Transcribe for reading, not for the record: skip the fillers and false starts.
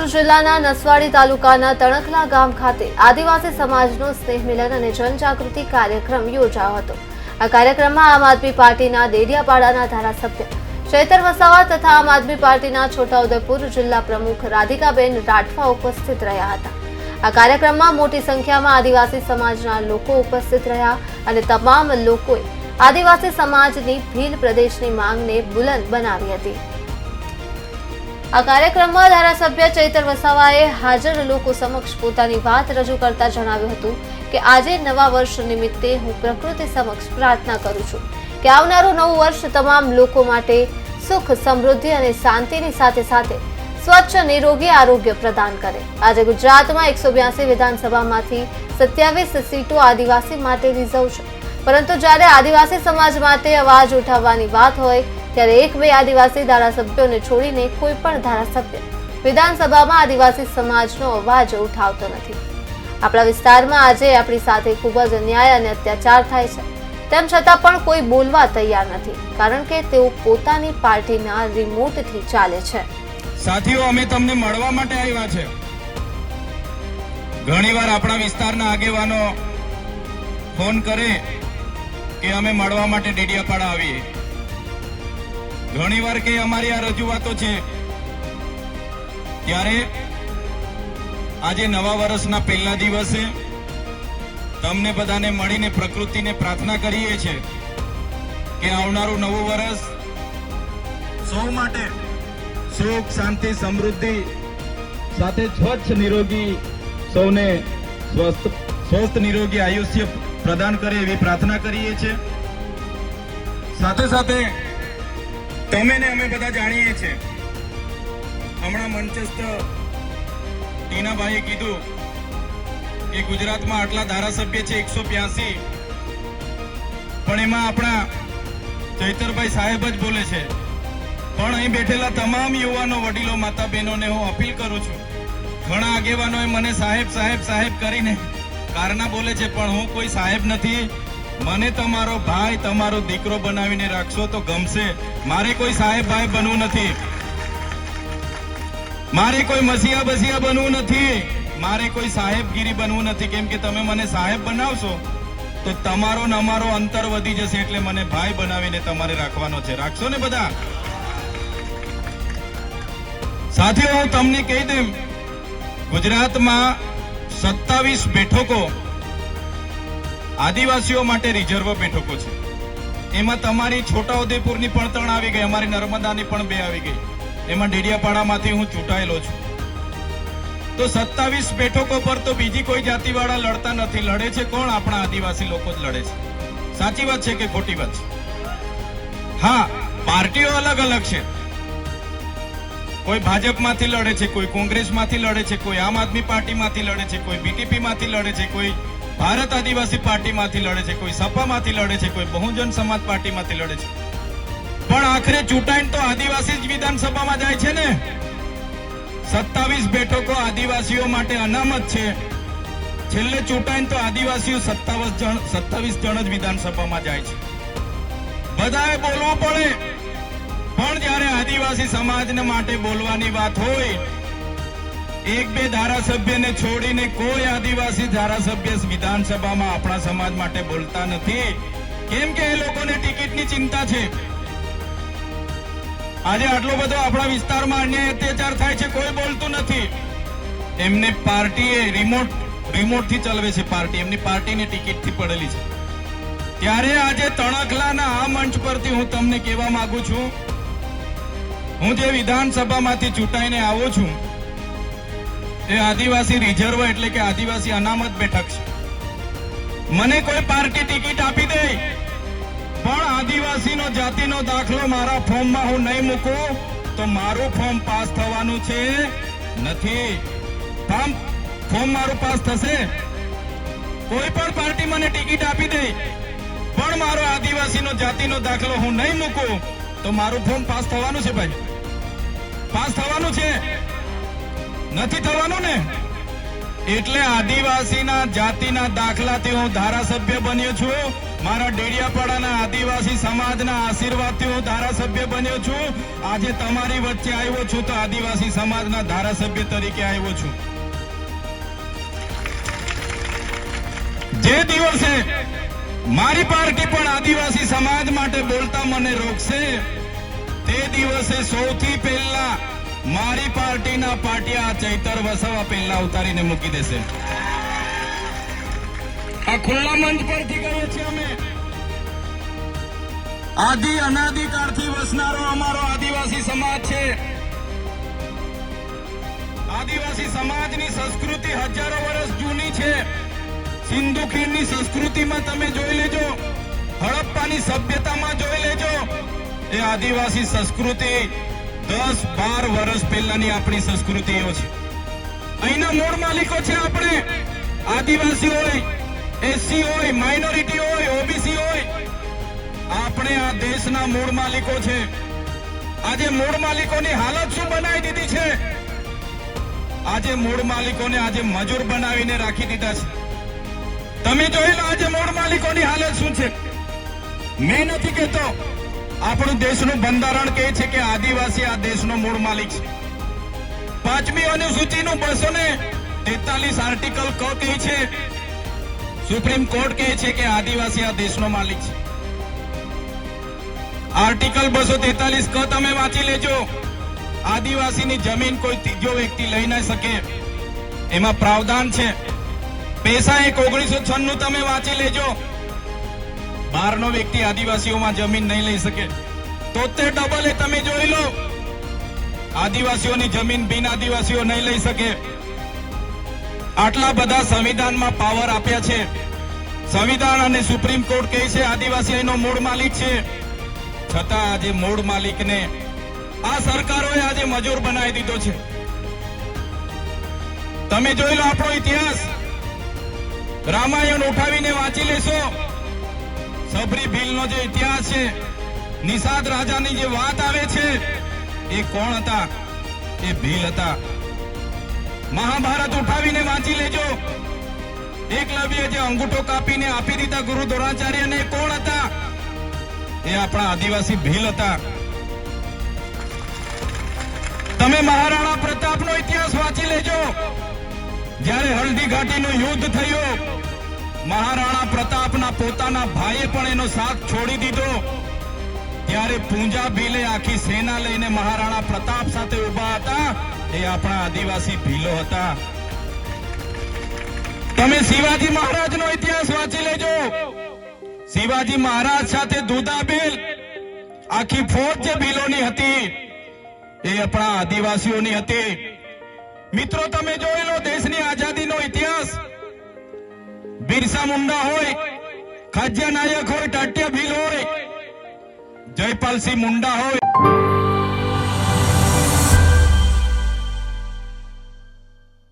જિલ્લાના નસવાડી તાલુકાના તણખલા ગામ ખાતે આદિવાસી સમાજનો સ્નેહ મિલન અને જનજાગૃતિ કાર્યક્રમ યોજાયો હતો। આ કાર્યક્રમમાં આમ આદમી પાર્ટીના દેડિયાપાડાના ધારાસભ્ય ચૈતર વસાવા તથા આમ આદમી પાર્ટીના છોટાઉદેપુર જિલ્લા પ્રમુખ રાધિકાબેન રાઠવા ઉપસ્થિત રહ્યા હતા। આ કાર્યક્રમમાં મોટી સંખ્યામાં આદિવાસી સમાજના લોકો ઉપસ્થિત રહ્યા અને તમામ લોકોએ આદિવાસી સમાજની ભીલ પ્રદેશની માંગને બુલંદ બનાવી હતી। આ કાર્યક્રમમાં ધારાસભ્ય ચૈતર વસાવાએ હાજર લોકો સમક્ષ પોતાની વાત રજૂ કરતા જણાવ્યું હતું કે આજે નવા વર્ષ નિમિત્તે હું પ્રકૃતિ સમક્ષ પ્રાર્થના કરું છું કે આવનારું નવું વર્ષ તમામ લોકો માટે સુખ, સમૃદ્ધિ અને શાંતિની સાથે સાથે સ્વચ્છ નિરોગી આરોગ્ય પ્રદાન કરે। આજે ગુજરાતમાં 182 વિધાનસભામાંથી 27 સીટો આદિવાસી માટે રિઝર્વ છે, પરંતુ જ્યારે આદિવાસી સમાજ માટે અવાજ ઉઠાવવાની વાત હોય ત્યારે 1-2 આદિવાસી ધારાસભ્યોને છોડીને કોઈ પણ ધારાસભ્ય વિધાનસભામાં આદિવાસી સમાજનો અવાજ ઉઠાવતો નથી। આપણા વિસ્તારમાં આજે આપણી સાથે ખૂબ જ અન્યાય અને અત્યાચાર થાય છે, તેમ છતાં પણ કોઈ બોલવા તૈયાર નથી, કારણ કે તેઓ પોતાની પાર્ટીના રિમોટથી ચાલે છે। સાથીઓ, અમે તમને મળવા માટે આવ્યા છે। ઘણીવાર આપણા વિસ્તારના આગેવાનો ફોન કરે કે અમે મળવા માટે ડેડિયાપાડા આવીએ, ઘણીવાર કે અમારી આ રજૂઆતો છે, ત્યારે આજે નવા વર્ષના પહેલા દિવસે તમને બધાને મળીને પ્રકૃતિને પ્રાર્થના કરીએ છીએ કે આવનારું નવું વર્ષ સૌ માટે સુખ, શાંતિ, સમૃદ્ધિ સાથે સ્વચ્છ નિરોગી સૌને સ્વસ્થ નિરોગી આયુષ્ય પ્રદાન કરે એવી પ્રાર્થના કરીએ છીએ। સાથે સાથે તમે ને અમે બધા જાણીએ છીએ, હમણાં મંચસ્થ ટીનાભાઈએ કીધું કે ગુજરાતમાં આટલા ધારાસભ્ય છે 182, પણ એમાં આપણા ચૈતરભાઈ સાહેબ જ બોલે છે। પણ અહીં બેઠેલા તમામ યુવાનો, વડીલો, માતા બહેનોને હું અપીલ કરું છું, ઘણા આગેવાનોએ મને સાહેબ સાહેબ સાહેબ કરીને કારના બોલે છે, પણ હું કોઈ સાહેબ નથી। મને તમારો ભાઈ, તમારો દીકરો બનાવીને રાખશો તો ગમશે। મારે કોઈ સાહેબ ભાઈ બનવું નથી, મારે કોઈ મસીહા બસિયા બનવું નથી, મારે કોઈ સાહેબગીરી બનવું નથી, કેમ કે તમે મને સાહેબ બનાવશો તો તમારો ને અમારો અંતર વધી જશે, એટલે મને ભાઈ બનાવીને તમારે રાખવાનો છે। રાખશો ને બધા? સાથીઓ, હું તમને કહી દઉં, ગુજરાતમાં 27 બેઠકો આદિવાસીઓ માટે રિઝર્વ બેઠકો છે। એમાં તમારી છોટાઉદેપુરની પણ 3 આવી ગઈ, અમારી નર્મદાની પણ 2 આવી ગઈ, એમાં ડેડિયાપાડામાંથી હું ચૂંટાયેલો છું। તો 27 બેઠકો પર તો બીજી કોઈ જાતિવાળા લડતા નથી, લડે છે કોણ? આપણા આદિવાસી લોકો જ લડે છે। સાચી વાત છે કે ખોટી વાત છે? હા, પાર્ટીઓ અલગ અલગ છે, કોઈ ભાજપમાંથી લડે છે, કોઈ કોંગ્રેસમાંથી લડે છે, કોઈ આમ આદમી પાર્ટીમાંથી લડે છે, કોઈ બીટીપી માંથી લડે છે, કોઈ ભારત આદિવાસી પાર્ટીમાંથી લડે છે, કોઈ સપામાંથી લડે છે, કોઈ બહુજન સમાજ પાર્ટીમાંથી લડે છે, પણ આખરે ચૂંટાઈને તો આદિવાસી જ વિધાનસભામાં જાય છે ને। 27 બેઠકો આદિવાસીઓ માટે અનામત છે, છેલ્લે ચૂંટાઈને તો આદિવાસીઓ 27 જણ જ વિધાનસભામાં જાય છે। બધાએ બોલવું પડે, પણ જ્યારે આદિવાસી સમાજને માટે બોલવાની વાત હોય, 1-2 ધારાસભ્યને છોડીને કોઈ આદિવાસી ધારાસભ્ય વિધાનસભામાં આપણા સમાજ માટે બોલતા નથી, કેમ કે એ લોકોને ટિકિટની ચિંતા છે। આજે આટલો બધો આપણા વિસ્તારમાં અન્યાય અત્યાચાર થાય છે, કોઈ બોલતું નથી। એમને પાર્ટીએ રિમોટથી ચલાવે છે, પાર્ટી એમની પાર્ટીની ટિકિટથી પડેલી છે। ત્યારે આજે તણખલાના આ મંચ પરથી હું તમને કહેવા માંગુ છું, હું જે વિધાનસભામાંથી ચૂંટાઈને આવું છું એ આદિવાસી રિઝર્વ એટલે કે આદિવાસી અનામત બેઠક છે। મને કોઈ પાર્ટી ટિકિટ આપી દે, પણ આદિવાસીનો જાતિનો દાખલો મારા ફોર્મમાં હું નહીં મૂકું તો મારું ફોર્મ પાસ થવાનું છે નથી। ફોર્મ મારું પાસ થશે, કોઈ પણ પાર્ટી મને ટિકિટ આપી દે, પણ મારો આદિવાસીનો જાતિનો દાખલો હું નહીં મૂકું તો મારું ફોર્મ પાસ થવાનું છે। ભાઈ, પાસ થવાનું છે, નથી થવાનું ને? એટલે આદિવાસીના જાતિના દાખલાથી હું ધારાસભ્ય બન્યો છું. મારા ડેડિયાપાડાના આદિવાસી સમાજના આશીર્વાદથી હું ધારાસભ્ય બન્યો છું. આજે તમારી વચ્ચે આવ્યો છું તો આદિવાસી સમાજના ધારાસભ્ય તરીકે આવ્યો છું. જે દિવસે મારી પાર્ટી પણ આદિવાસી સમાજ માટે બોલતા મને રોકશે, તે દિવસે સૌથી પહેલા મારી પાર્ટીના પાટિયા ચૈતર વસાવા પહેલા ઉતારીને મૂકી દેશે. આ ખુલ્લા મંચ પરથી કહીએ છીએ અમે. આદિ અનાદિકાળથી વસનારો અમારો આદિવાસી સમાજ છે. આદિવાસી સમાજની સંસ્કૃતિ હજારો વર્ષ જૂની છે. સિંધુ ખીણની સંસ્કૃતિમાં તમે જોઈ લેજો, હડપ્પાની સભ્યતામાં જોઈ લેજો. એ આદિવાસી સંસ્કૃતિ 10-12 વર્ષ પહેલાની આપણી સંસ્કૃતિઓ છે. અહીંના મૂળ માલિકો છે આપણે. આદિવાસી હોય, એસસી હોય, માઇનોરિટી હોય, ઓબીસી હોય, આપણે આ દેશના મૂળ માલિકો છે. આજે મૂળ માલિકોની હાલત શું બનાવી દીધી છે? આજે મૂળ માલિકોને આજે મજૂર બનાવીને રાખી દીધા છે. તમે જોઈ લો આજે મૂળ માલિકોની હાલત શું છે. મેં નથી કહેતો, આપણું દેશનું બંધારણ કહે છે કે આદિવાસી આ દેશનો મૂળ માલિક છે. 5મી અનુસૂચિનું 243 આર્ટિકલ ક કહે છે, સુપ્રીમ કોર્ટ કહે છે કે આદિવાસી આ દેશનો માલિક છે. આર્ટિકલ 243 ક તમે વાંચી લેજો. આદિવાસીની જમીન કોઈ ત્રીજો વ્યક્તિ લઈ ન શકે, એમાં પ્રાવધાન છે. પૈસા 1996 તમે વાંચી લેજો. બહારનો વ્યક્તિ આદિવાસીઓમાં જમીન નહીં લઈ શકે. 73 તમે જોઈ લો, આદિવાસીઓની જમીન બિન આદિવાસીઓ નહીં લઈ શકે. આટલા બધા સંવિધાનમાં પાવર આપ્યા છે. સંવિધાન અને સુપ્રીમ કોર્ટ કહે છે આદિવાસી એનો મૂળ માલિક છે. છતાં આજે મૂળ માલિકને આ સરકારોએ આજે મજૂર બનાવી દીધો છે. તમે જોઈ લો આપણો ઇતિહાસ. રામાયણ ઉઠાવીને વાંચી લેશો. સબરી ભીલનો જે ઇતિહાસ છે, નિષાદ રાજાની જે વાત આવે છે, એ કોણ હતા? એ ભીલ હતા. મહાભારત ઉઠાવીને વાંચી લેજો. એકલવ્ય જે અંગૂઠો કાપીને આપી દીધા ગુરુ દ્રોણાચાર્યને, કોણ હતા? એ આપણા આદિવાસી ભીલ હતા. તમે મહારાણા પ્રતાપનો ઇતિહાસ વાંચી લેજો. જ્યારે હલ્દી ઘાટીનું યુદ્ધ થયું, મહારાણા પ્રતાપના પોતાના ભાઈએ પણ એનો સાથ છોડી દીધો. ત્યારે પૂંજા ભીલે આખી સેના લઈને મહારાણા પ્રતાપ સાથે ઉભા હતા. એ આપણા આદિવાસી ભીલો હતા. તમે શિવાજી મહારાજનો ઇતિહાસ વાંચી લેજો. શિવાજી મહારાજ સાથે દુધાબેલ આખી ફોજ જે ભીલોની હતી, એ આપણા આદિવાસીઓની હતી. મિત્રો તમે જોઈ લો દેશની આઝાદીનો ઇતિહાસ. બિરસા મુંડા હોય, ખાજ્યા નાયક હોય, ટાટિયા ભીલ હોય, જયપાલસિંહ મુંડા હોય,